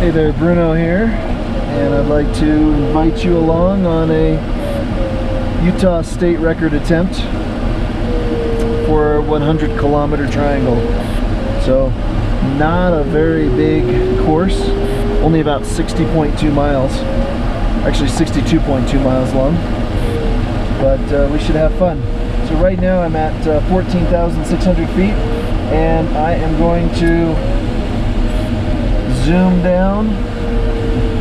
Hey there, Bruno here, and I'd like to invite you along on a Utah state record attempt for a 100-kilometer triangle. So not a very big course, only about 60.2 miles, actually 62.2 miles long, but we should have fun. So right now I'm at 14,600 feet, and I am going to zoom down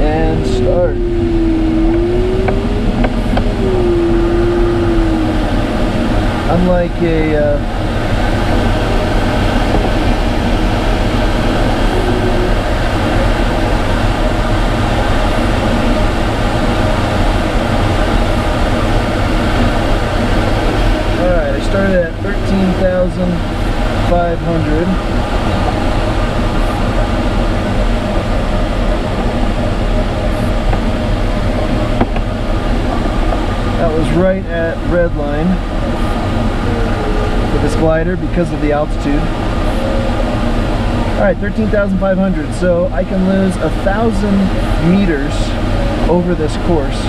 and start. Unlike a Alright, I started at 13,500. That was right at red line for this glider because of the altitude. Alright, 13,500, so I can lose 1,000 meters over this course.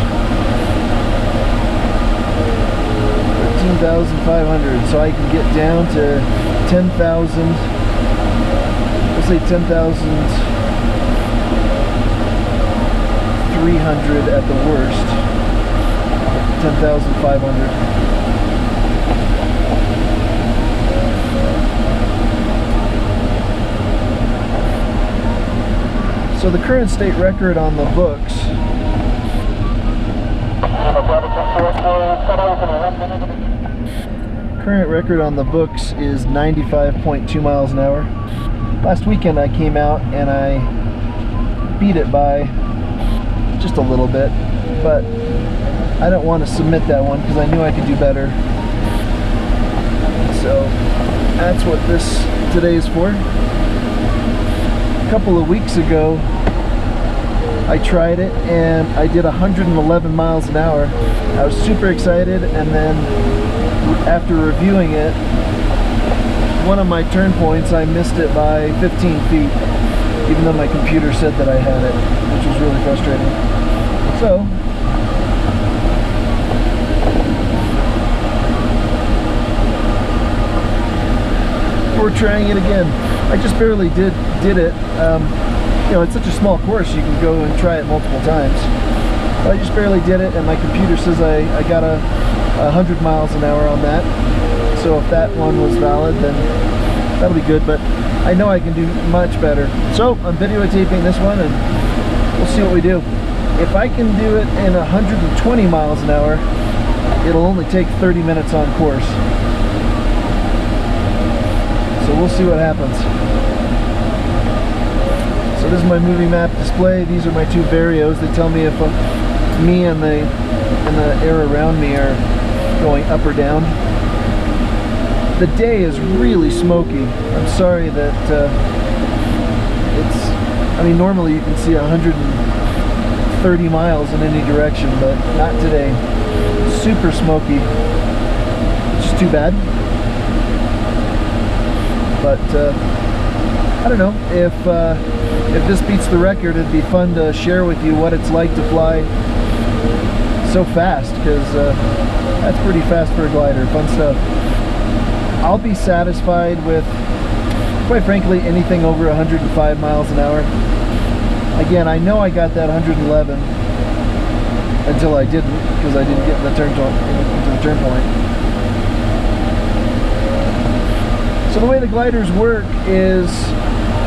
13,500, so I can get down to 10,000, let's say 10,300 at the worst. 10,500. So the current state record on the books is 95.2 miles an hour. Last weekend I came out and I beat it by just a little bit, but I don't want to submit that one because I knew I could do better. So that's what today is for. A couple of weeks ago I tried it and I did 111 miles an hour. I was super excited, and then after reviewing it, one of my turn points I missed it by 15 feet, even though my computer said that I had it, which was really frustrating. So we're trying it again. I just barely did it. You know, it's such a small course, you can go and try it multiple times. But I just barely did it, and my computer says I got 100 miles an hour on that. So if that one was valid, then that'll be good, but I know I can do much better. So I'm videotaping this one, and we'll see what we do. If I can do it in 120 miles an hour, it'll only take 30 minutes on course. So we'll see what happens. So this is my movie map display. These are my two Varios. They tell me if me and the air around me are going up or down. The day is really smoky. I'm sorry that I mean, normally you can see 130 miles in any direction, but not today. Super smoky, which is too bad. But I don't know, if this beats the record, it'd be fun to share with you what it's like to fly so fast, because that's pretty fast for a glider. Fun stuff. I'll be satisfied with, quite frankly, anything over 105 miles an hour. Again, I know I got that 111 until I didn't, because I didn't get into the turn point. So the way the gliders work is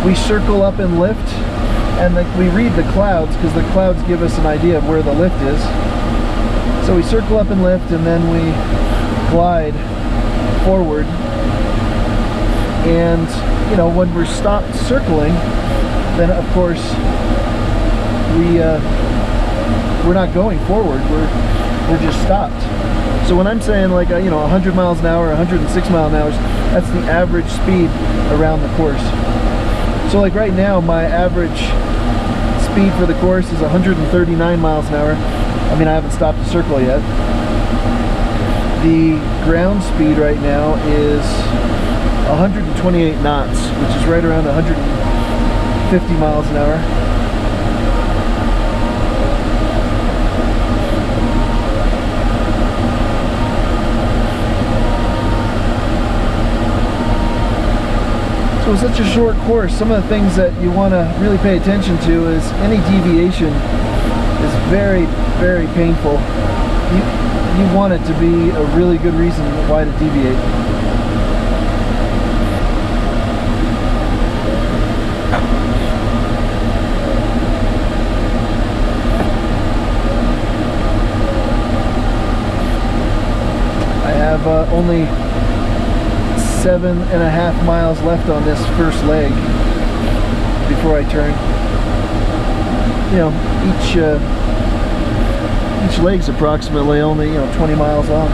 we circle up and lift, and we read the clouds, because the clouds give us an idea of where the lift is. So we circle up and lift, and then we glide forward. And you know, when we're stopped circling, then of course we're not going forward. We're just stopped. So when I'm saying, like, you know, 100 miles an hour, 106 miles an hour, that's the average speed around the course. So like right now, my average speed for the course is 139 miles an hour. I mean, I haven't stopped to circle yet. The ground speed right now is 128 knots, which is right around 150 miles an hour. So it's such a short course. Some of the things that you want to really pay attention to is any deviation is very, very painful. You want it to be a really good reason why to deviate. I have only 7.5 miles left on this first leg before I turn. You know, each leg's approximately only 20 miles long.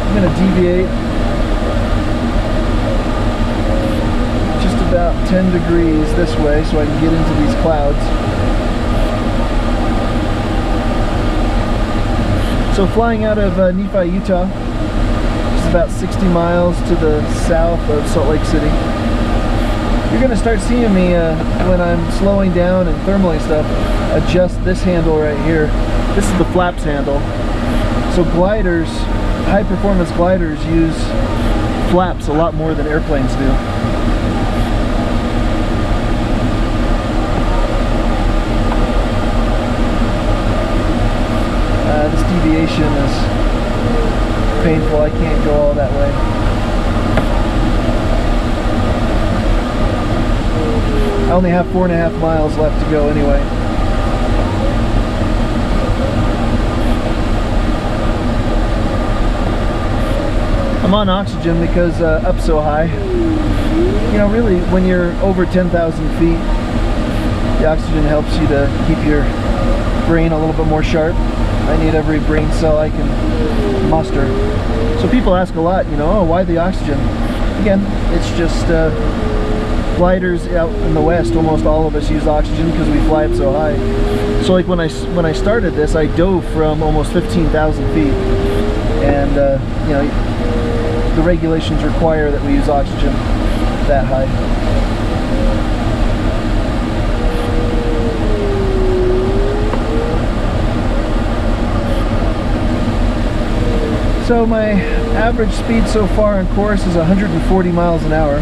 I'm going to deviate just about 10 degrees this way so I can get into these clouds. So flying out of Nephi, Utah, which is about 60 miles to the south of Salt Lake City, you're going to start seeing me when I'm slowing down and thermaling stuff, adjust this handle right here. This is the flaps handle. So gliders, high performance gliders use flaps a lot more than airplanes do. This deviation is painful. I can't go all that way. I only have 4.5 miles left to go anyway. I'm on oxygen because up so high. You know, really, when you're over 10,000 feet, the oxygen helps you to keep your brain a little bit more sharp. I need every brain cell I can muster. So people ask a lot, oh, why the oxygen? Again, it's just gliders out in the West, almost all of us use oxygen because we fly up so high. So like when I started this, I dove from almost 15,000 feet, and the regulations require that we use oxygen that high. So my average speed so far on course is 140 miles an hour.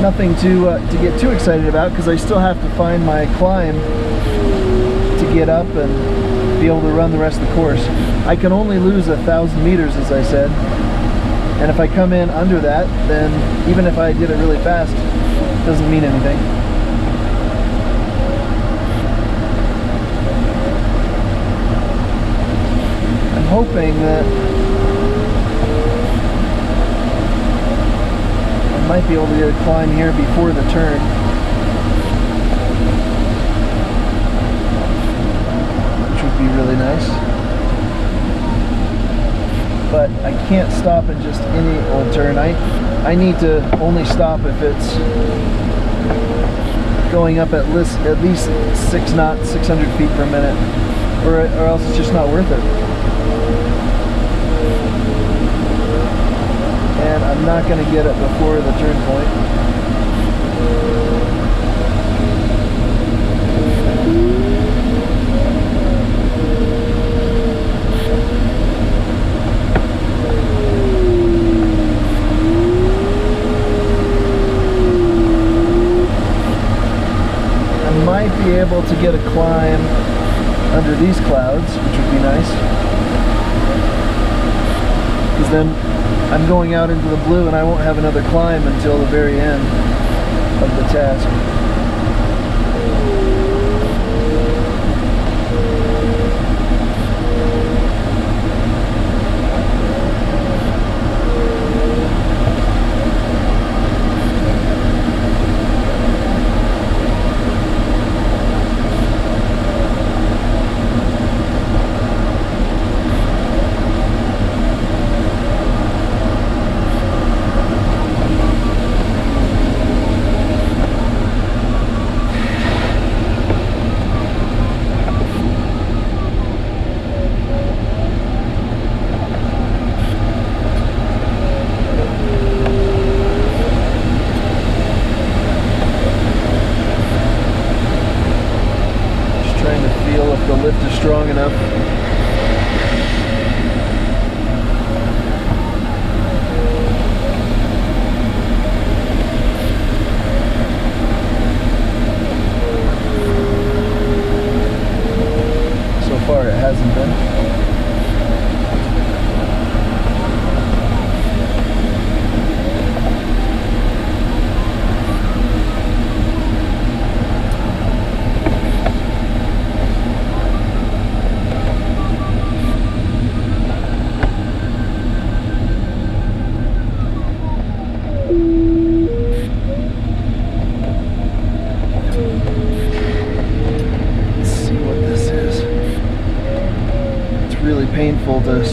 Nothing to get too excited about because I still have to find my climb to get up and be able to run the rest of the course. I can only lose 1,000 meters, as I said, and if I come in under that, then even if I did it really fast, it doesn't mean anything. Hoping that I might be able to get a climb here before the turn. Which would be really nice. But I can't stop in just any old turn. I need to only stop if it's going up at least 6 knots, 600 feet per minute, or else it's just not worth it. And I'm not going to get it before the turn point. I might be able to get a climb under these clouds, which would be nice. Because then I'm going out into the blue and I won't have another climb until the very end of the task.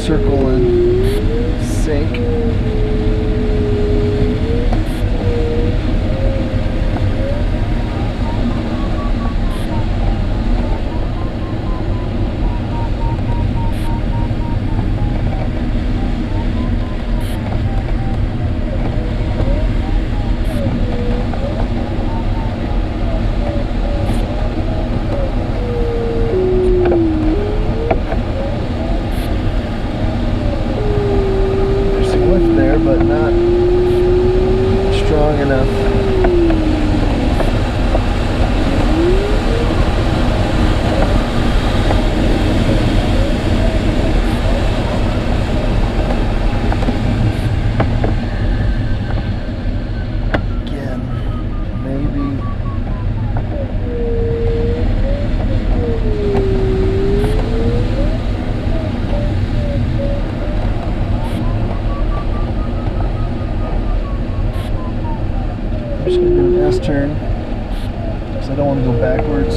circle and sink. But not strong enough. Again, maybe. I'm just going to do an S-turn because I don't want to go backwards.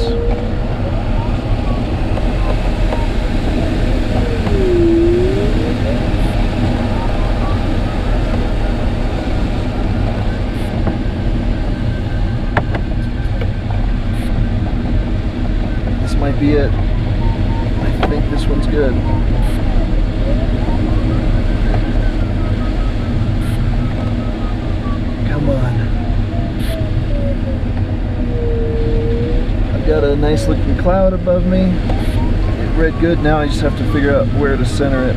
This might be it. I think this one's good. Come on. Got a nice looking cloud above me. It read good. Now I just have to figure out where to center it.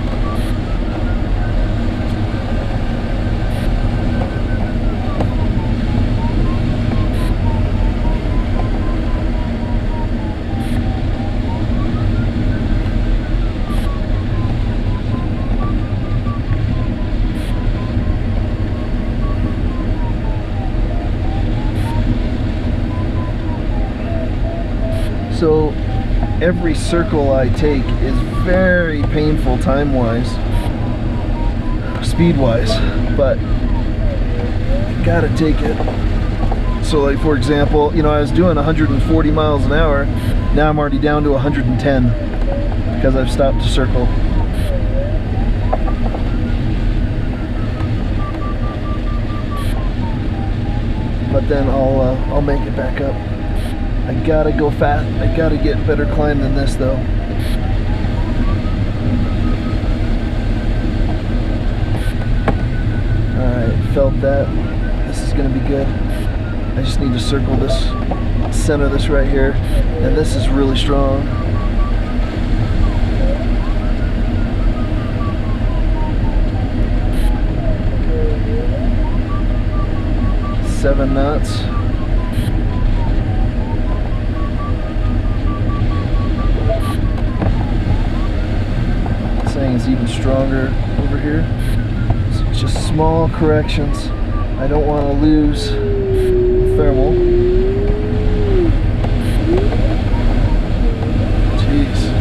So every circle I take is very painful time-wise, speed-wise, but I gotta take it. So like for example, you know, I was doing 140 miles an hour, now I'm already down to 110 because I've stopped to circle. But then I'll make it back up. I gotta go fast. I gotta get better climb than this though. Alright, felt that. This is gonna be good. I just need to circle this, center this right here, and this is really strong. Seven knots. Is even stronger over here. It's just small corrections. I don't want to lose thermal. Jeez.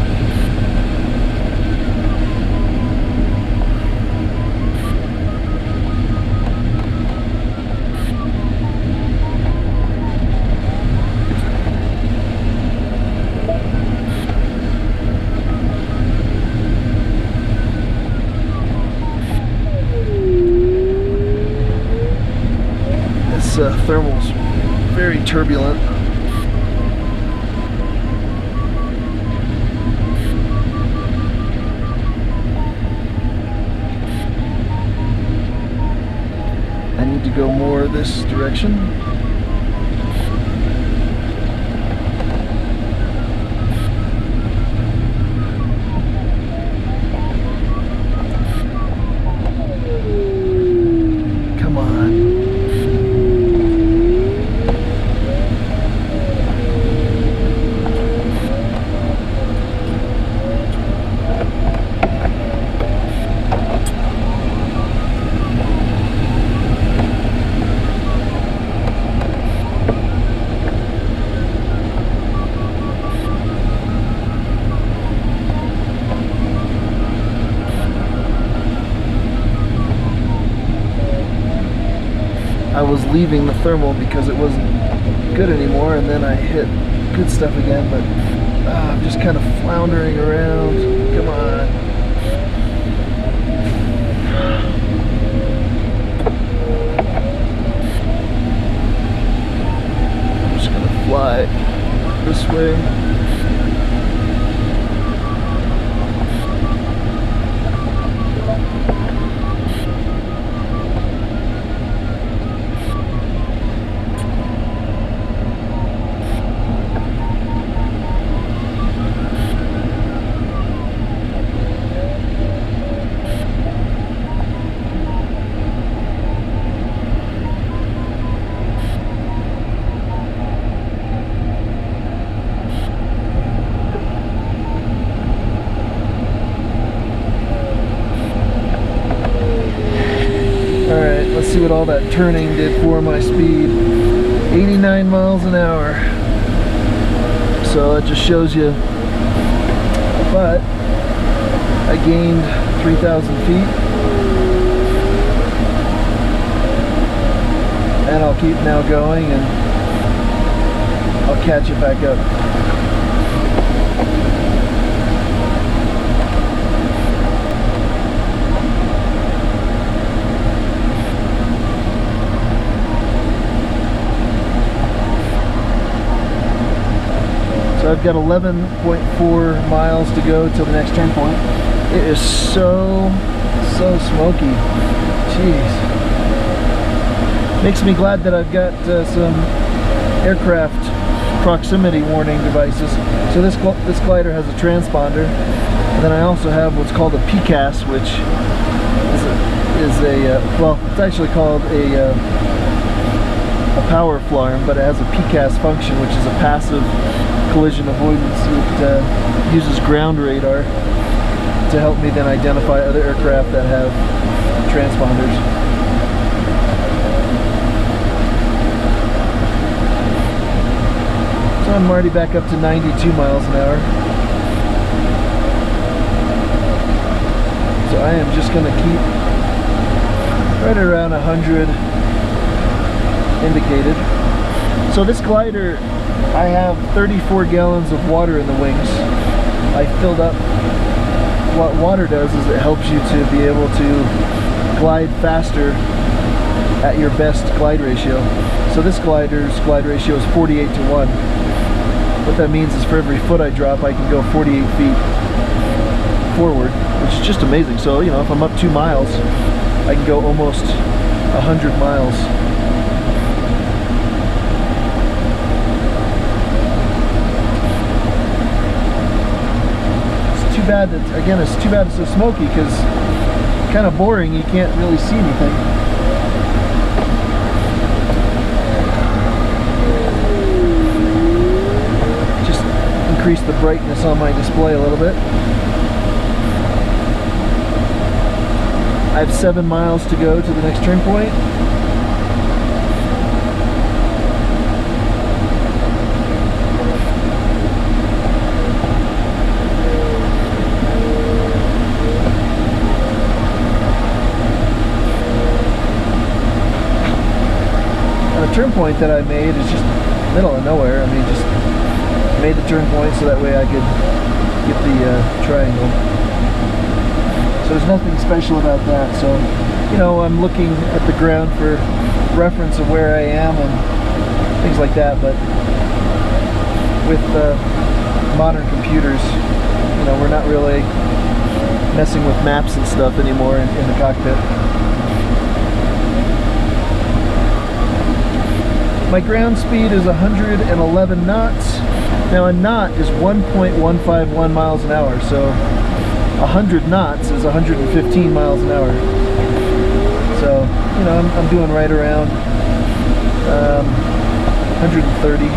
Thermal's very turbulent. I need to go more this direction. I was leaving the thermal because it wasn't good anymore, and then I hit good stuff again, but I'm just kind of floundering around. Come on. way. Let's see what all that turning did for my speed. 89 miles an hour. So that just shows you. But I gained 3,000 feet. And I'll keep now going and I'll catch it back up. So I've got 11.4 miles to go till the next turn point. It is so smoky. Jeez. Makes me glad that I've got some aircraft proximity warning devices. So this glider has a transponder, and then I also have what's called a PCAS, which is a well, it's actually called a power flarm, but it has a PCAS function, which is a passive collision avoidance. It uses ground radar to help me then identify other aircraft that have transponders. So I'm already back up to 92 miles an hour. So I am just going to keep right around 100 indicated. So this glider, I have 34 gallons of water in the wings. I filled up. What water does is it helps you to be able to glide faster at your best glide ratio. So this glider's glide ratio is 48:1. What that means is for every foot I drop, I can go 48 feet forward, which is just amazing. So, you know, if I'm up 2 miles, I can go almost 100 miles. Bad that, again, it's too bad it's so smoky, because it's kind of boring. You can't really see anything. Just increase the brightness on my display a little bit. I have 7 miles to go to the next turn point. Turn point that I made is just middle of nowhere. I mean, just made the turn point so that way I could get the triangle. So there's nothing special about that. So, you know, I'm looking at the ground for reference of where I am and things like that. But with modern computers, you know, we're not really messing with maps and stuff anymore in the cockpit. My ground speed is 111 knots. Now a knot is 1.151 miles an hour, so 100 knots is 115 miles an hour. So, you know, I'm doing right around 130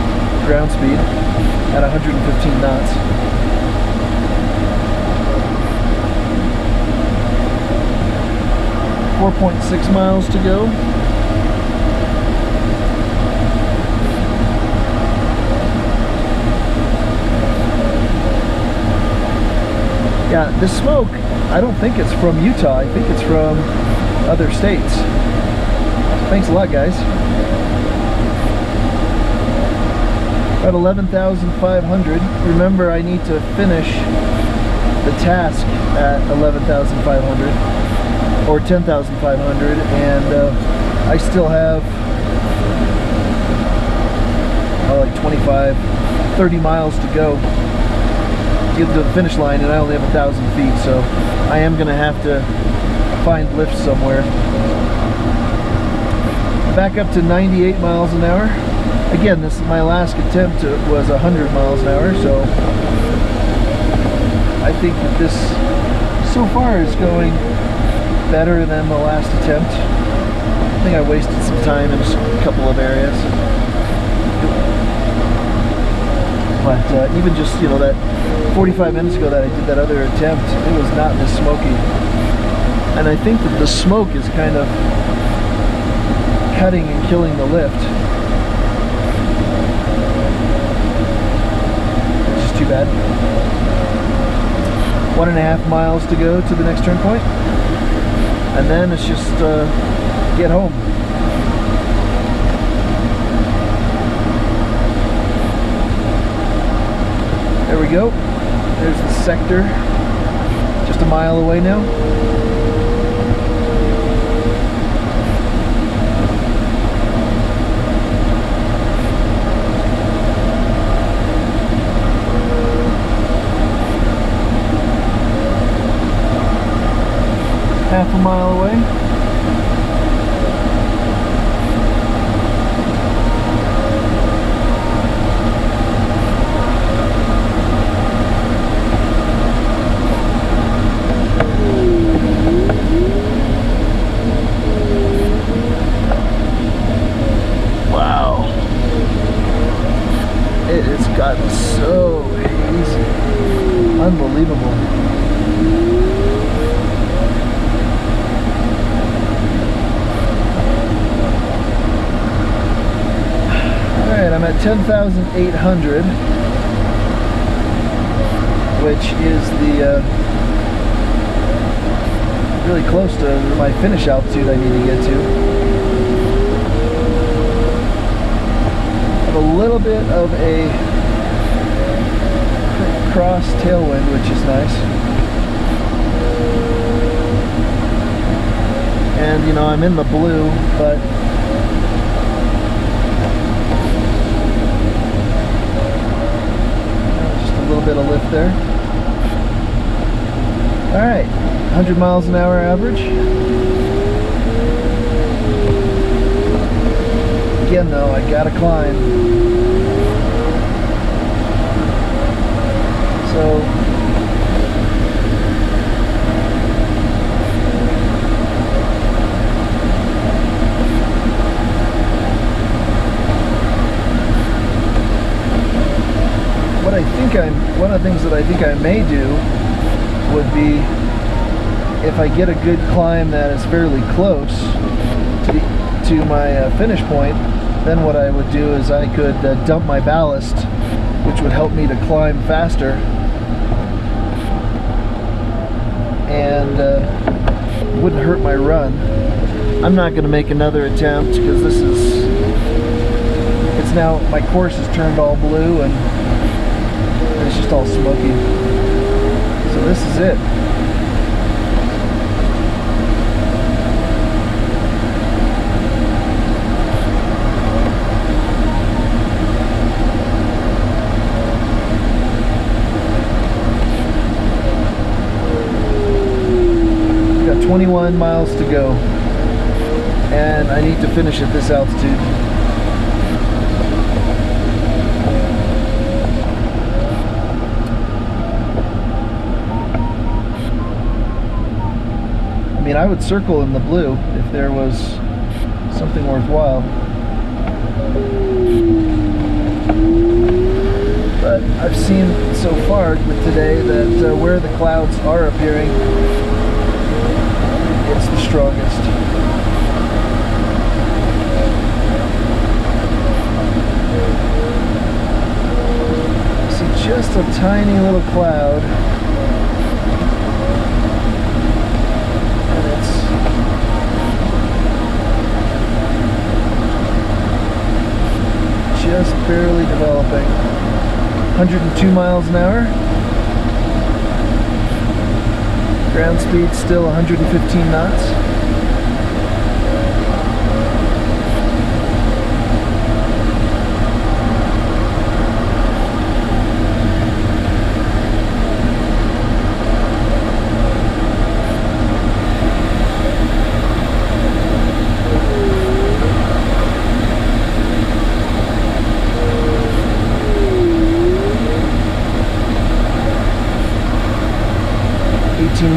ground speed at 115 knots. .6 miles to go. Yeah, this smoke, I don't think it's from Utah. I think it's from other states. Thanks a lot, guys. At 11,500. Remember, I need to finish the task at 11,500 or 10,500, and I still have like 25 30 miles to go to get to the finish line, and I only have 1,000 feet, so I am going to have to find lifts somewhere. Back up to 98 miles an hour. Again, this is my last attempt. It was 100 miles an hour, so I think that this so far is going better than the last attempt. I think I wasted some time in a couple of areas. But even just, you know, that 45 minutes ago that I did that other attempt, it was not this smoky. And I think that the smoke is kind of cutting and killing the lift. Which is too bad. 1.5 miles to go to the next turn point. And then it's just get home. There we go. There's the sector. Just a mile away now. Half a mile away. Gotten so hazy. Unbelievable. Alright, I'm at 10,800, which is the really close to my finish altitude I need to get to. A little bit of a cross tailwind, which is nice. And you know, I'm in the blue, but just a little bit of lift there. Alright, 100 miles an hour average. Again though, I gotta climb. So one of the things that I think I may do would be, if I get a good climb that is fairly close to my finish point, then what I would do is I could dump my ballast, which would help me to climb faster, and wouldn't hurt my run. I'm not going to make another attempt because it's now, my course is turned all blue and it's just all smoky. So this is it. Got 21 miles to go, and I need to finish at this altitude. I mean, I would circle in the blue if there was something worthwhile. But I've seen so far with today that where the clouds are appearing, it's the strongest. I see just a tiny little cloud. Just barely developing. 102 miles an hour. Ground speed still 115 knots.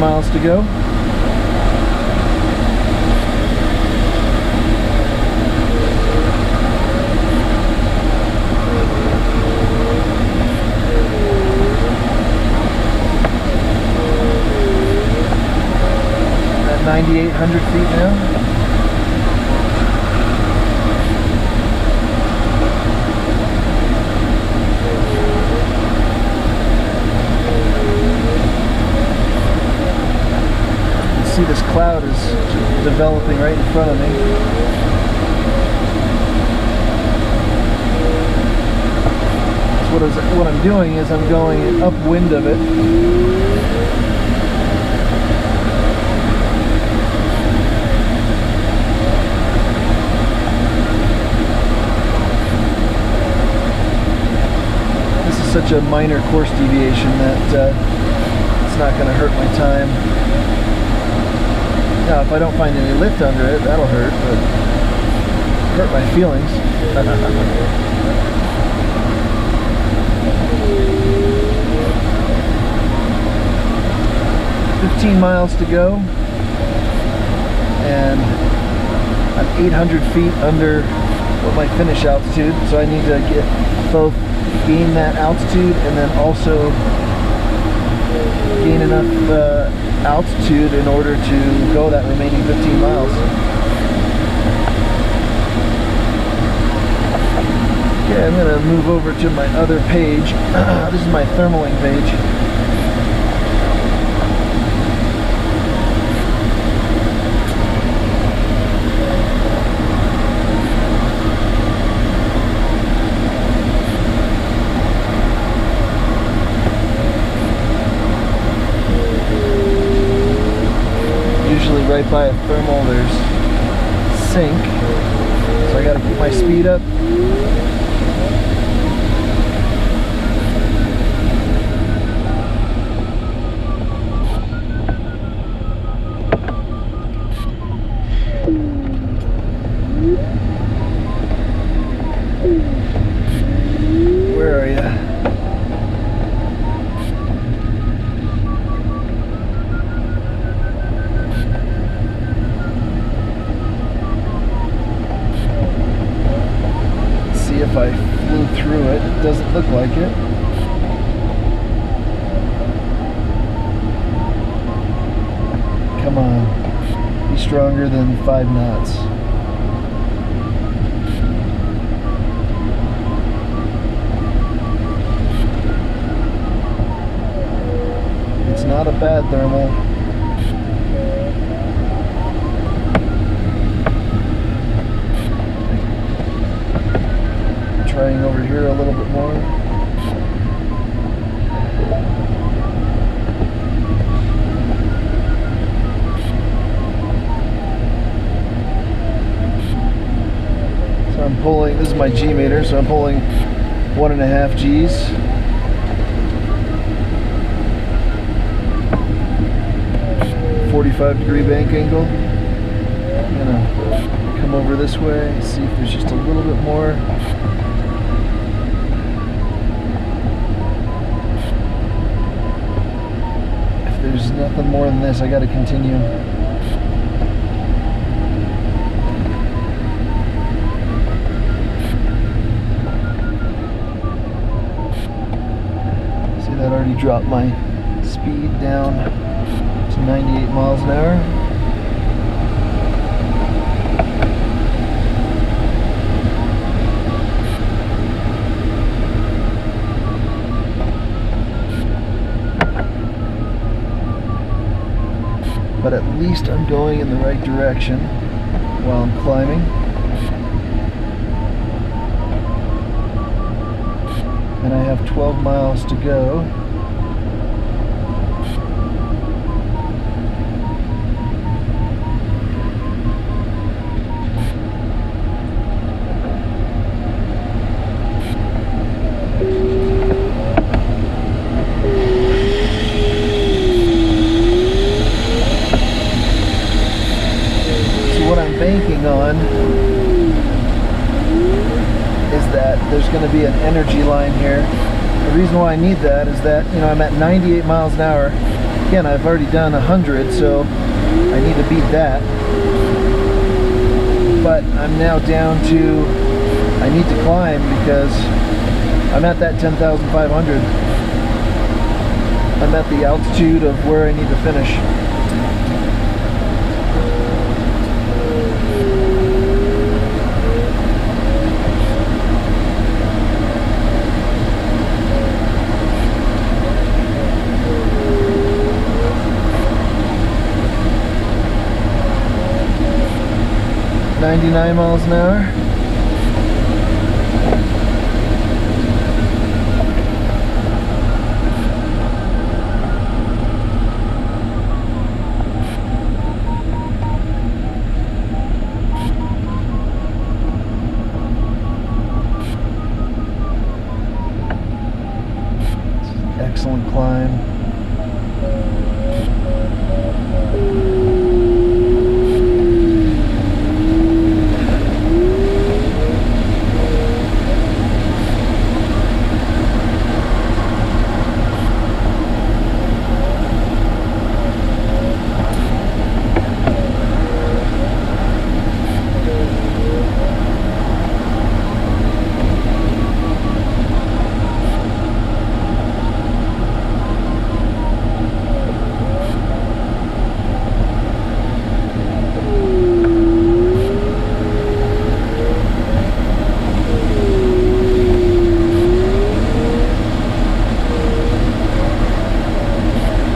miles to go. At 9,800 feet now. See, this cloud is developing right in front of me. So what I'm doing is I'm going upwind of it. This is such a minor course deviation that it's not going to hurt my time. Now, if I don't find any lift under it, that'll hurt, but hurt my feelings. 15 miles to go, and I'm 800 feet under my finish altitude, so I need to gain that altitude and then also gain enough altitude in order to go that remaining 15 miles. Okay, I'm going to move over to my other page. This is my thermaling page. Right by a thermal there's sink, so I got to keep my speed up. Where are you? If I flew through it, it doesn't look like it. Come on, be stronger than 5 knots. It's not a bad thermal. Trying over here a little bit more. So I'm pulling, this is my G meter, so I'm pulling 1.5 Gs. .45-degree bank angle. I'm gonna come over this way, see if there's just a little bit more. There's nothing more than this. I got to continue. See, that already dropped my speed down to 98 miles an hour. But at least I'm going in the right direction while I'm climbing. And I have 12 miles to go. Banking on is that there's going to be an energy line here. The reason why I need that is that, you know, I'm at 98 miles an hour Again, I've already done 100, so I need to beat that. But I'm now down to, I need to climb because I'm at that 10,500. I'm at the altitude of where I need to finish. $99 miles an hour. Excellent climb.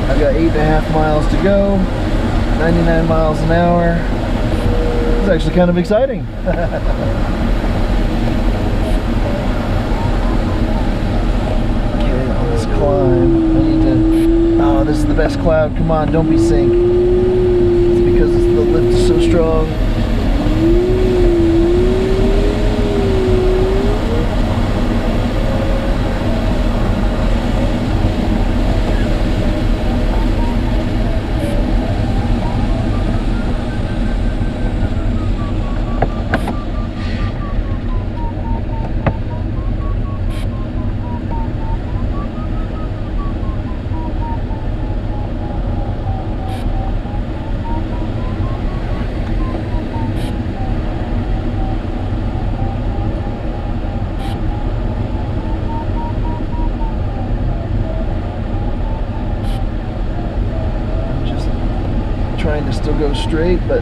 I've got 8.5 miles to go, 99 miles an hour. It's actually kind of exciting. Okay, on this climb, I need to, oh, this is the best cloud, come on, don't be sync. It's because the lift is so strong. Trying to still go straight, but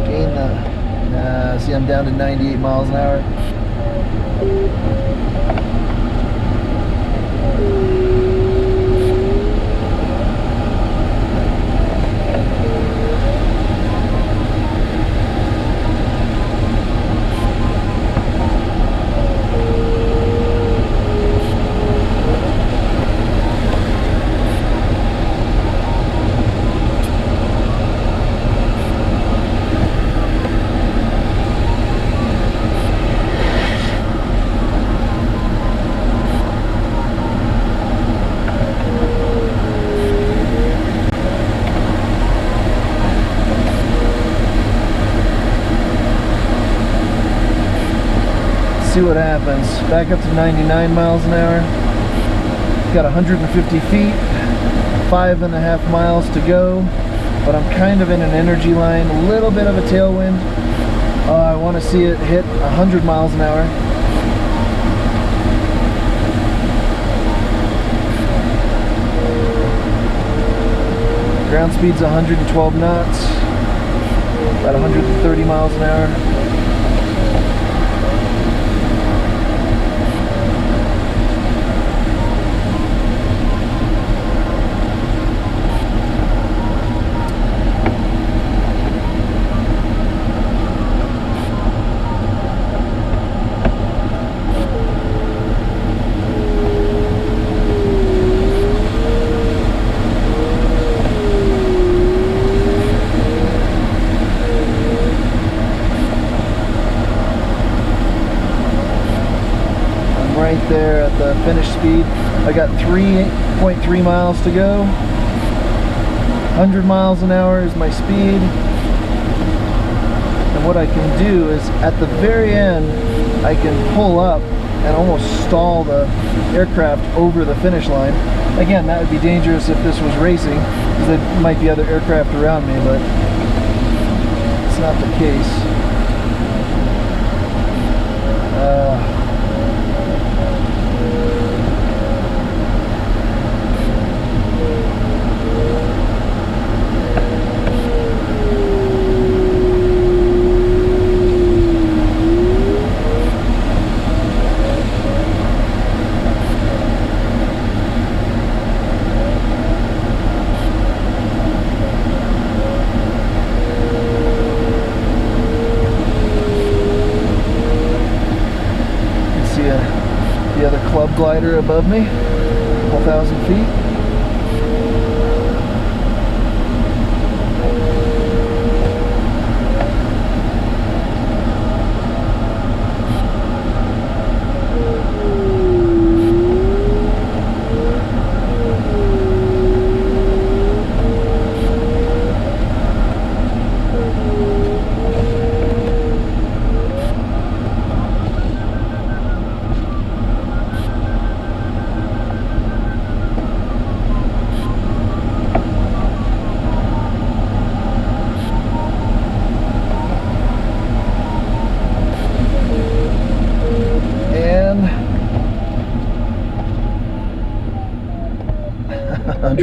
gain the, see, I'm down to 98 miles an hour. See what happens. Back up to 99 miles an hour. Got 150 feet, 5.5 miles to go, but I'm kind of in an energy line, a little bit of a tailwind. I want to see it hit 100 miles an hour. Ground speed's 112 knots, about 130 miles an hour. Right there at the finish speed. I got 3.3 miles to go. 100 miles an hour is my speed. And what I can do is at the very end, I can pull up and almost stall the aircraft over the finish line. Again, that would be dangerous if this was racing, because there might be other aircraft around me, but it's not the case. The other club glider above me, a couple thousand feet.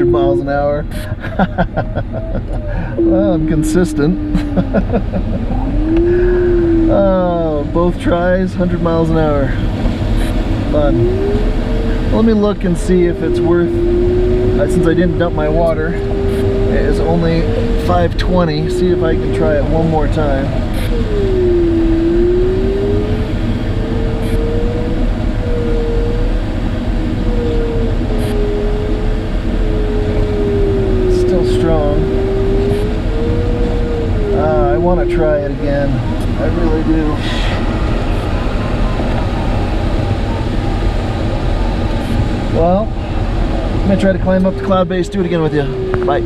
Miles an hour. Well, I'm consistent. Oh, both tries, 100 miles an hour. Fun. Well, let me look and see if it's worth, since I didn't dump my water, it is only 520. See if I can try it one more time. I want to try it again. I really do. Well, I'm going to try to climb up to cloud base, do it again with you. Bye.